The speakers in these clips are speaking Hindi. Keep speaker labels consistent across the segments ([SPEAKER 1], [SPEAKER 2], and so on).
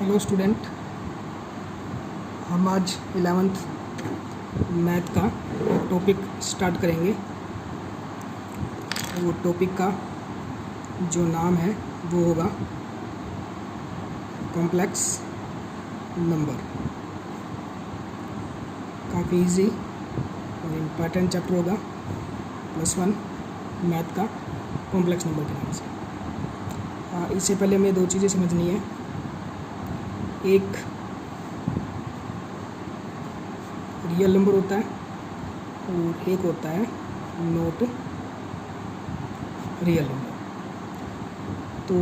[SPEAKER 1] हेलो स्टूडेंट, हम आज 11th मैथ का टॉपिक स्टार्ट करेंगे। वो टॉपिक का जो नाम है वो होगा कॉम्प्लेक्स नंबर। काफ़ी इजी और इम्पॉर्टेंट चैप्टर होगा +1 मैथ का कॉम्प्लेक्स नंबर के नाम से। इससे पहले हमें दो चीज़ें समझनी है। एक रियल नंबर होता है और एक होता है नॉट रियल नंबर। तो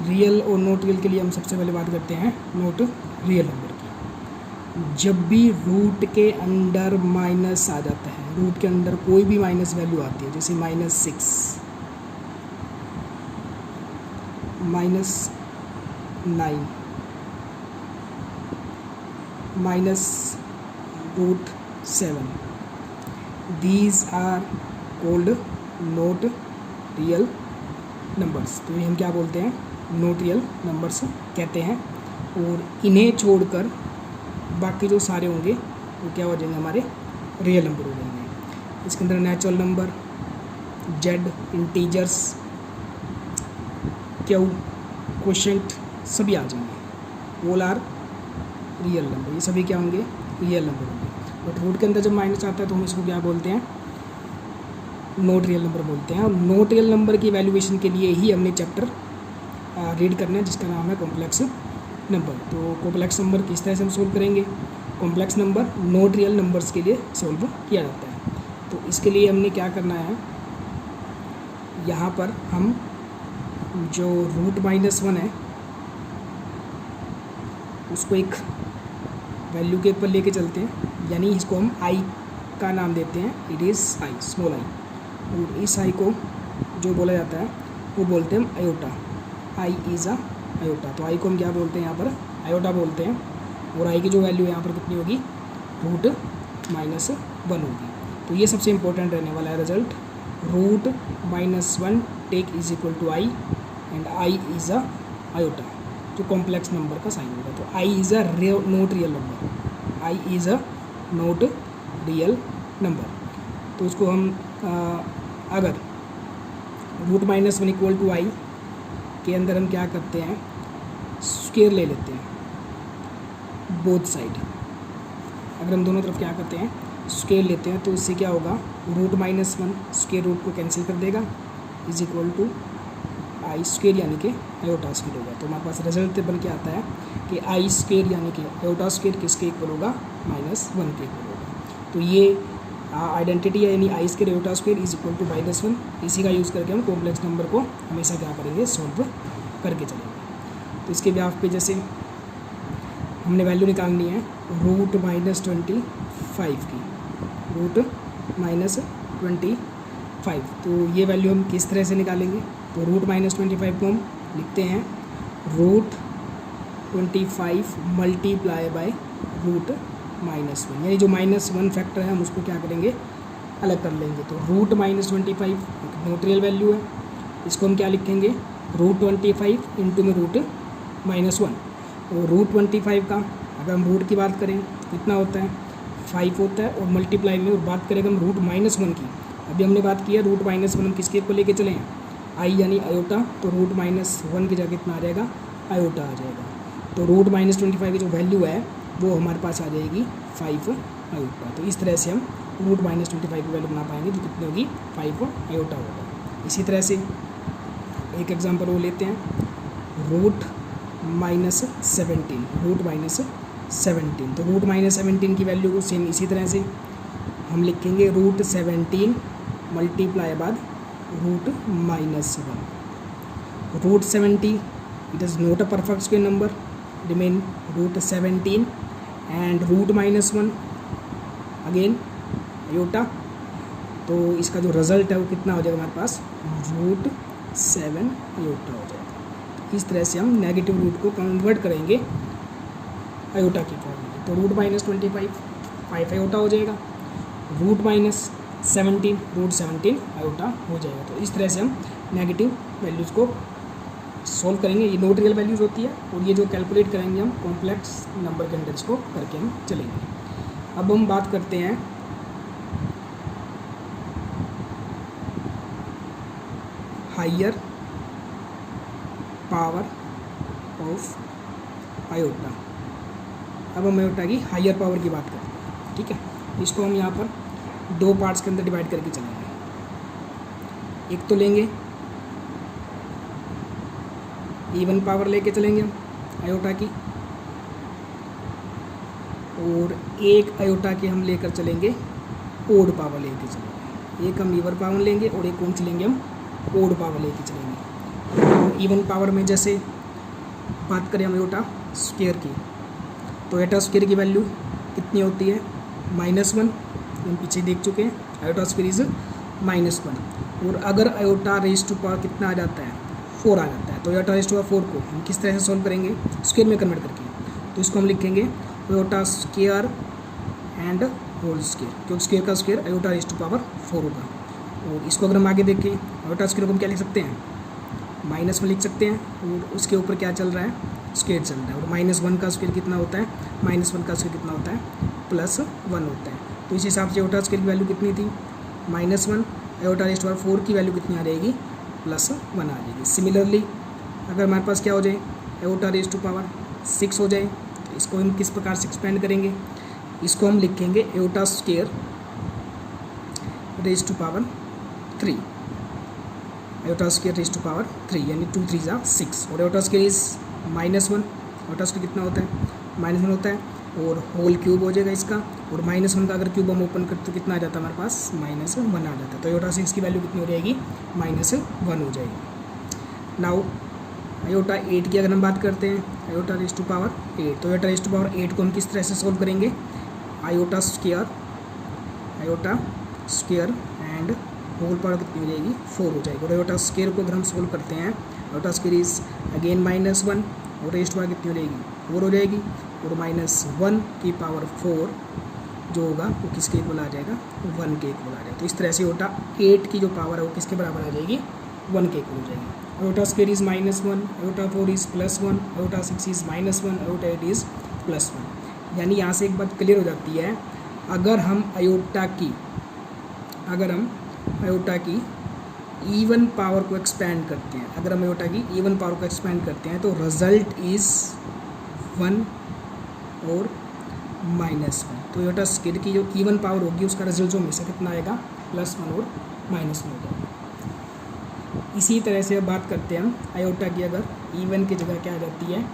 [SPEAKER 1] रियल और नॉट रियल के लिए हम सबसे पहले बात करते हैं नॉट रियल नंबर की। जब भी रूट के अंदर माइनस आ जाता है, रूट के अंदर कोई भी माइनस वैल्यू आती है, जैसे -6, -9, -√7, these are called not real numbers। तो ये हम क्या बोलते हैं, नॉट रियल नंबर्स कहते हैं। और इन्हें छोड़कर बाकी जो सारे होंगे वो क्या हो जाएंगे, हमारे रियल नंबर हो जाएंगे। इसके अंदर natural number, Z, integers, Q, quotient सभी आ जाएंगे। ऑल आर रियल नंबर, ये सभी क्या होंगे, रियल नंबर होंगे। बट रूट के अंदर जब माइनस आता है तो हम इसको क्या बोलते हैं, नॉट रियल नंबर बोलते हैं। और नॉट रियल नंबर की वैल्यूएशन के लिए ही हमने चैप्टर रीड करना है जिसका नाम है कॉम्प्लेक्स नंबर। तो कॉम्प्लेक्स नंबर किस तरह से हम सोल्व करेंगे, complex number not real numbers के लिए सोल्व किया जाता है। तो इसके लिए हमने क्या करना है, यहाँ पर हम जो √-1 है उसको एक वैल्यू के ऊपर लेके चलते हैं, यानी इसको हम आई का नाम देते हैं, it is I, small I. और इस आई को जो बोला जाता है वो बोलते हैं हम iota, I is a iota. तो आई को हम क्या बोलते हैं, यहाँ पर आयोटा बोलते हैं। और आई की जो वैल्यू यहाँ पर कितनी होगी, √-1 होगी। तो ये सबसे इंपॉर्टेंट रहने वाला है result. √-1 take is equal to I and I is a iota, जो कॉम्प्लेक्स नंबर का साइन होगा। तो I is a not real number, I is a not real number. तो उसको हम अगर √-1 इक्वल टू आई के अंदर हम क्या करते हैं, स्क्वायर ले लेते हैं बोथ साइड। अगर हम दोनों तरफ क्या करते हैं, स्क्वायर लेते हैं, तो इससे क्या होगा, √-1 स्क्वायर रूट को कैंसिल कर देगा, is equal to I square यानी कि आयोटा स्क्वायर होगा। तो हमारे पास रिजल्ट बन के आता है कि आई स्क्वायर यानी कि आयोटा स्क्वायर किसके इक्वल होगा, -1 के इक्वल होगा। तो ये आइडेंटिटी है, यानी I square iota square is equal to -1। इसी का यूज़ करके हम कॉम्प्लेक्स नंबर को हमेशा क्या करेंगे, सॉल्व करके चलेंगे। तो इसके ब्याह पे जैसे हमने वैल्यू निकालनी है √-25 की, √-25। तो ये वैल्यू हम किस तरह से निकालेंगे, तो √-25 को हम लिखते हैं √25 मल्टीप्लाई बाय √-1, यानी जो -1 फैक्टर है हम उसको क्या करेंगे, अलग कर लेंगे। तो √-25 एक नॉट रियल वैल्यू है, इसको हम क्या लिखेंगे, √25 इंटू में √-1। और √25 का अगर हम रूट की बात करें कितना होता है, 5 होता है। और मल्टीप्लाई में और बात करें हम √-1 की, अभी हमने बात किया √-1 हम किसके को लेके चले हैं, आई यानी आयोटा। तो √-1 की जगह कितना आ जाएगा, आयोटा आ जाएगा। तो √-25 की जो वैल्यू है वो हमारे पास आ जाएगी 5 आयोटा। तो इस तरह से हम √-25 की वैल्यू बना पाएंगे, जो कितनी होगी, 5 आयोटा होगा। इसी तरह से एक एग्जांपल वो लेते हैं, √-17 तो √-17 की वैल्यू को सेम इसी तरह से हम लिखेंगे √17 मल्टीप्लाई बाद √-1। √70 it is not a perfect square number, remain √17 and √-1 again iota. तो इसका जो रिजल्ट है वो कितना हो जाएगा हमारे पास, √7 आयोटा हो जाएगा। इस तरह से हम नेगेटिव रूट को कन्वर्ट करेंगे आयोटा की फॉर्म में। तो √-25 5 आयोटा हो जाएगा, √-17 आयोटा हो जाएगा। तो इस तरह से हम नेगेटिव वैल्यूज़ को सोल्व करेंगे, ये नॉट रियल वैल्यूज़ होती है, और ये जो कैलकुलेट करेंगे हम कॉम्प्लेक्स नंबर के अंदर इसको करके हम चलेंगे। अब हम बात करते हैं हायर पावर ऑफ आयोटा। अब हम आयोटा की हायर पावर की बात करते हैं, ठीक है। इसको हम यहाँ पर दो पार्ट्स के अंदर डिवाइड करके चलेंगे। एक तो लेंगे इवन पावर लेके चलेंगे हम आयोटा की, और एक आयोटा की हम लेकर चलेंगे ओड पावर लेके चलेंगे। एक हम इवन पावर लेंगे और एक कौन सी लेंगे हम ओड पावर लेके चलेंगे। इवन पावर में जैसे बात करें हम आयोटा स्क्वायर की, तो आयोटा स्क्वायर की वैल्यू कितनी होती है -1, हम पीछे देख चुके हैं, आयोटा स्क्वायर इज -1। और अगर आयोटा रेज टू पावर कितना आ जाता है 4 आ जाता है, तो आयोटा रेज टू पावर 4 को हम किस तरह से सॉल्व करेंगे स्क्वायर में कन्वर्ट करके, तो इसको हम लिखेंगे iota square and whole square, क्योंकि स्क्वायर का square iota raise to power 4 होगा। और इसको अगर हम आगे देखें आयोटा स्क्वायर को हम क्या लिख सकते हैं -1 लिख सकते हैं, और उसके ऊपर क्या चल रहा है स्क्वायर चल रहा है, और -1 का स्क्वायर कितना होता है -1 का स्क्वायर कितना होता है +1 होता है। तो इस हिसाब से आयोटा स्क्वायर की वैल्यू कितनी थी -1, आयोटा रेज़ टू पावर 4 की वैल्यू कितनी आ जाएगी +1 आ जाएगी। सिमिलरली अगर हमारे पास क्या हो जाए आयोटा रेज़ टू पावर 6 हो जाए, तो इसको हम किस प्रकार से एक्सपेंड करेंगे, इसको हम लिखेंगे iota square raise to power 3, iota square raise to power 3 यानी 2 3 जा 6, और iota square is -1, iota square कितना होता है -1 होता है, और होल क्यूब हो जाएगा इसका, और -1 का अगर क्यूब हम ओपन करते तो कितना आ जाता है हमारे पास -1 आ जाता है। तो आयोटा 6 की वैल्यू कितनी हो जाएगी -1 हो जाएगी। नाउ आयोटा 8 की अगर हम बात करते हैं आयोटा रेज़ टू पावर 8, तो आयोटा रेज़ टू पावर 8 को हम किस तरह से सोल्व करेंगे iota square and whole power कितनी हो जाएगी 4 हो जाएगी। और आयोटा स्क्वायर को अगर हम सोल्व करते हैं आयोटा स्क्वायर इज अगेन -1, और रेज़ टू पावर कितनी हो जाएगी 4 हो जाएगी, और -1 की पावर 4 जो होगा वो किसके इक्वल आ जाएगा 1 के इक्वल आ जाएगा। तो इस तरह से आयोटा 8 की जो पावर है वो किसके बराबर आ जाएगी 1 के इक्वल हो जाएगी। Iota square is -1, iota 4 is +1, iota 6 is -1, iota 8 is +1। यानी यहाँ से एक बात क्लियर हो जाती है, अगर हम आयोटा की इवन पावर को एक्सपेंड करते हैं, अगर हम आयोटा की इवन पावर को एक्सपेंड करते हैं, तो रिजल्ट इज 1 और -1। तो आयोटा स्क्वायर की जो इवन पावर होगी उसका रिजल्ट जो हमेशा कितना आएगा +1 और -1 हो जाएगा। इसी तरह से अब बात करते हैं हम आयोटा की अगर इवन की जगह क्या आ जाती है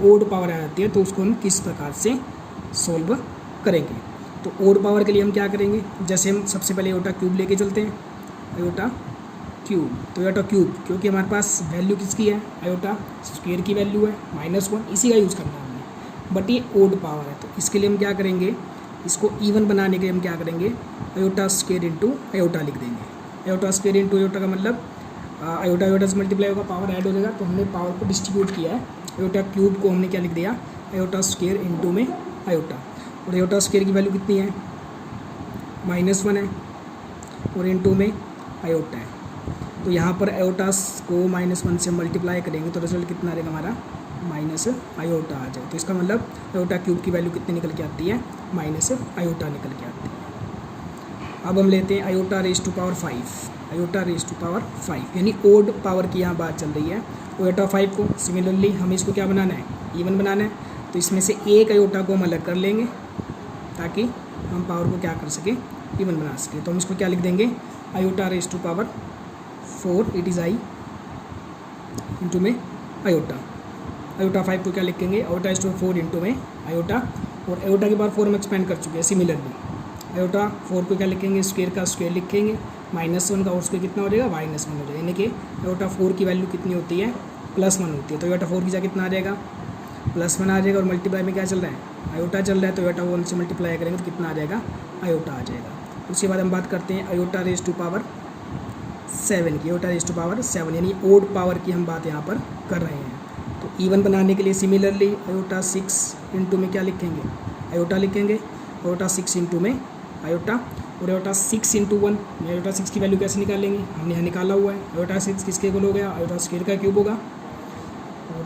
[SPEAKER 1] ओड पावर आ जाती है, तो उसको हम किस प्रकार से सोल्व करेंगे। तो ओड पावर के लिए हम क्या करेंगे, जैसे हम सबसे पहले आयोटा क्यूब लेके चलते हैं, आयोटा क्यूब, तो आयोटा क्यूब क्योंकि हमारे पास वैल्यू किसकी है आयोटा स्क्वायर की वैल्यू है -1, इसी का यूज़ करना है हमने, बट ये ओड पावर है, तो इसके लिए हम क्या करेंगे, इसको इवन बनाने के लिए हम क्या करेंगे आयोटा स्क्वायर इंटू आयोटा लिख देंगे। आयोटा स्क्वायर इंटू आयोटा का मतलब आयोटा आयोटा से मल्टीप्लाई होगा, पावर ऐड हो जाएगा, तो हमने पावर को डिस्ट्रीब्यूट किया है। आयोटा क्यूब को हमने क्या लिख दिया आयोटा स्क्वायर इंटू में आयोटा, और आयोटा स्क्वायर की वैल्यू कितनी है -1 है, और इंटू में आयोटा है। तो यहाँ पर आयोटा को -1 से मल्टीप्लाई करेंगे तो रिजल्ट कितना आ जाएगा हमारा माइनस आयोटा आ जाए। तो इसका मतलब आयोटा क्यूब की वैल्यू कितनी निकल के आती है माइनस आयोटा निकल के आती है। अब हम लेते हैं iota raise to power 5, iota raise to power 5 यानी ओड पावर की यहाँ बात चल रही है। आयोटा 5 को सिमिलरली हमें इसको क्या बनाना है इवन बनाना है, तो इसमें से एक आयोटा को हम अलग कर लेंगे ताकि हम पावर को क्या कर सकें इवन बना सकें। तो हम इसको क्या लिख देंगे iota raise to power 4 it is I into में आयोटा। आयोटा 5 को क्या लिखेंगे आयोटा रेज़ टू 4 इंटू में आयोटा, और आयोटा के बाद 4 हम एक्सपेंड कर चुके हैं। सिमिलरली आयोटा 4 को क्या लिखेंगे स्क्वायर का स्क्वायर लिखेंगे, -1 का और स्क्वायर कितना हो जाएगा -1 हो जाएगा, यानी कि आयोटा 4 की वैल्यू कितनी होती है +1 होती है। तो आयोटा 4 की जगह कितना आ जाएगा +1 आ जाएगा, और मल्टीप्लाई में क्या चल रहा है आयोटा चल रहा है, तो आयोटा 1 से मल्टीप्लाई करेंगे तो कितना आ जाएगा आयोटा आ जाएगा। उसके बाद हम बात करते हैं आयोटा रेज़ टू पावर 7 की, आयोटा रेज़ टू पावर 7 यानी ओड पावर की हम बात यहाँ पर कर रहे हैं। तो इवन बनाने के लिए सिमिलरली आयोटा 6 इंटू में क्या लिखेंगे आयोटा लिखेंगे, आयोटा 6 इंटू में आयोटा, और आयोटा 6 इंटू 1 आयोटा 6 की वैल्यू कैसे निकालेंगे हमने यहाँ निकाला हुआ है। आयोटा 6 किसके इक्वल हो गया आयोटा स्क्वायर का क्यूब होगा,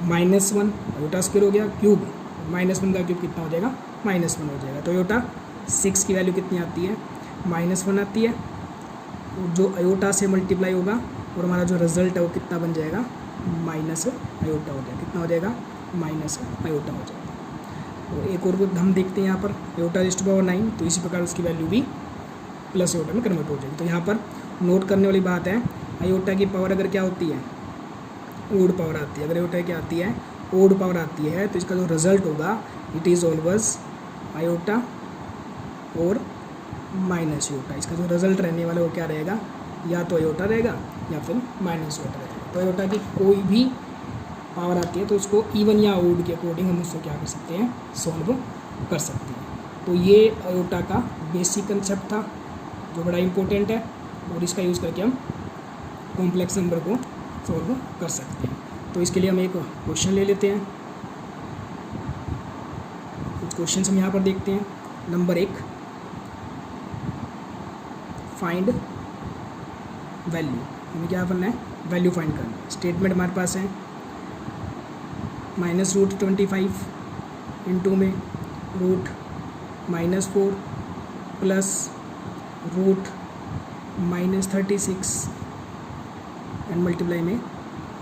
[SPEAKER 1] -1 आयोटा स्क्वायर हो गया, क्यूब -1 का क्यूब कितना हो जाएगा, -1 हो जाएगा। तो आयोटा 6 की वैल्यू कितनी आती है, -1 आती है। जो आयोटा से मल्टीप्लाई होगा और हमारा जो रिजल्ट है वो कितना बन जाएगा, माइनस आयोटा हो जाएगा। कितना हो जाएगा, माइनस आयोटा हो जाएगा। और एक और हम देखते हैं यहाँ पर आयोटा रेज़्ड टू पावर 9, तो इसी प्रकार उसकी वैल्यू भी प्लस आयोटा में कन्वर्ट हो जाएगी। तो यहाँ पर नोट करने वाली बात है, आयोटा की पावर अगर क्या होती है, ओड पावर आती है। अगर आयोटा क्या आती है, ओड पावर आती है, तो इसका जो रिजल्ट होगा इट इज़ ऑलवेज आयोटा और माइनस आयोटा। इसका जो रिजल्ट रहने वाला वो क्या रहेगा, या तो आयोटा रहेगा या फिर माइनस आयोटा रहेगा। तो आयोटा की कोई भी पावर आती है तो उसको इवन या ओड के अकॉर्डिंग हम उसको क्या कर सकते हैं, सॉल्व कर सकते हैं। तो ये आयोटा का बेसिक कंसेप्ट था जो बड़ा इंपॉर्टेंट है, और इसका यूज़ करके हम कॉम्प्लेक्स नंबर को सॉल्व कर सकते हैं। तो इसके लिए हम एक क्वेश्चन ले लेते हैं। कुछ क्वेश्चन हम यहाँ पर देखते हैं। Number 1, find value. हमें क्या करना है, वैल्यू फाइंड करना है। स्टेटमेंट हमारे पास है -√25 इंटू में √-4 प्लस √-36 एंड मल्टीप्लाई में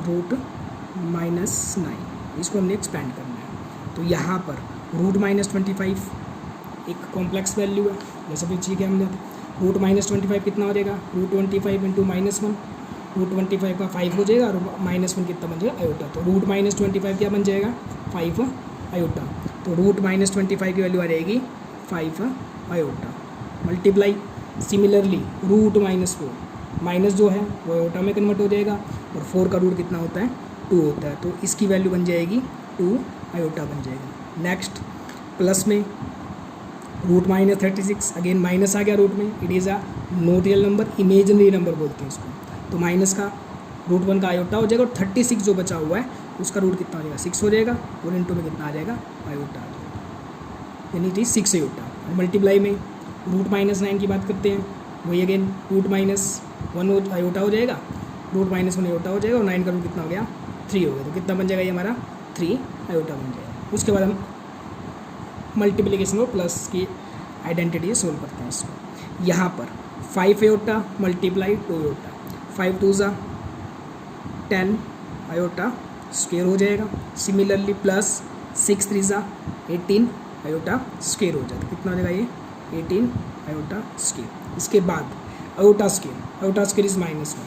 [SPEAKER 1] √-9। इसको हमने एक्सपेंड करना है। तो यहाँ पर √-25 एक कॉम्प्लेक्स वैल्यू है, जैसे भी चीज़ हमने √-25 कितना हो जाएगा, √25 इंटू -1, √25 का 5 हो जाएगा और -1 कितना बन जाएगा, आयोटा। तो √-25 क्या बन जाएगा, 5 आयोटा। तो √-25 की वैल्यू आ जाएगी 5 आयोटा। मल्टीप्लाई सिमिलरली √-4, माइनस जो है वो आयोटा में कन्वर्ट हो जाएगा, और 4 का रूट कितना होता है, 2 होता है। तो इसकी वैल्यू बन जाएगी 2 आयोटा बन जाएगी। नेक्स्ट प्लस में √-36, अगेन माइनस आ गया रूट में, it is a not real number, imaginary number बोलते हैं इसको। तो माइनस का √1 का आयोटा हो जाएगा, और 36 जो बचा हुआ है उसका रूट कितना हो जाएगा, 6 हो जाएगा, और इंटू में कितना आ जाएगा, आयोटा आ जाएगा, यानी इट इज 6 आयोटा। और मल्टीप्लाई में √-9 की बात करते हैं, वही अगेन √-1 आयोटा हो जाएगा, √-1 आयोटा हो जाएगा, और 9 का रूट कितना हो गया, 3 हो गया। तो कितना बन जाएगा ये हमारा, 3 आयोटा बन जाएगा। उसके बाद हम मल्टीप्लिकेशन और प्लस की आइडेंटिटी सोल्व करते हैं इसको। यहाँ पर 5 आयोटा मल्टीप्लाई 2 आयोटा, 5 2 ज़ा 10 आयोटा स्क्वायर हो जाएगा। सिमिलरली प्लस 6 3 ज़ा 18 आयोटा स्क्वायर हो जाएगा। कितना हो जाएगा ये, 18 आयोटा स्क्वायर। इसके बाद iota square is -1,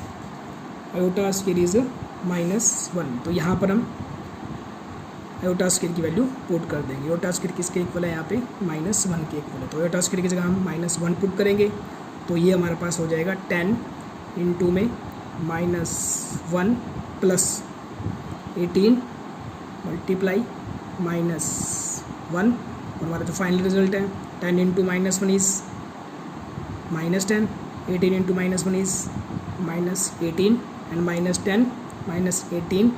[SPEAKER 1] iota square is -1। तो यहाँ पर हम आयोटा स्क्वायर की वैल्यू पुट कर देंगे। आयोटा स्क्वायर किसके इक्वल है, यहाँ पे -1 के इक्वल है। तो आयोटा स्क्वायर की जगह हम -1 पुट करेंगे, तो ये हमारे पास हो जाएगा 10 इंटू में -1 प्लस 18 मल्टीप्लाई -1, और हमारा जो फाइनल रिजल्ट है 10 into -1 is -10, 18 into -1 is -18, and -10 -18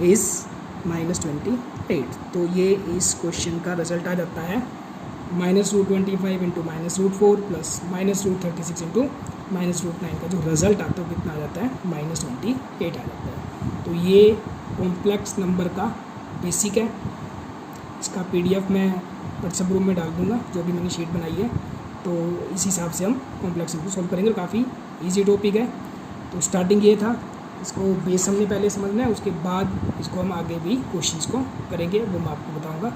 [SPEAKER 1] is -28। तो ये इस क्वेश्चन का रिजल्ट आ जाता है -√25 इंटू -√4 प्लस -√36 इंटू -√9 का जो रिजल्ट आता है वो कितना आ जाता है, -28 आ जाता है। तो ये कॉम्प्लेक्स नंबर का बेसिक है। इसका PDF मैं व्हाट्सएप ग्रुप में डाल दूँगा, जो भी मैंने शीट बनाई है। तो इस हिसाब से हम कॉम्प्लेक्स नंबर सॉल्व करेंगे, और काफ़ी ईजी टॉपिक है। तो स्टार्टिंग ये था, इसको बेस हमने पहले समझना है, उसके बाद इसको हम आगे भी क्वेश्चंस को करेंगे, वो मैं आपको बताऊँगा।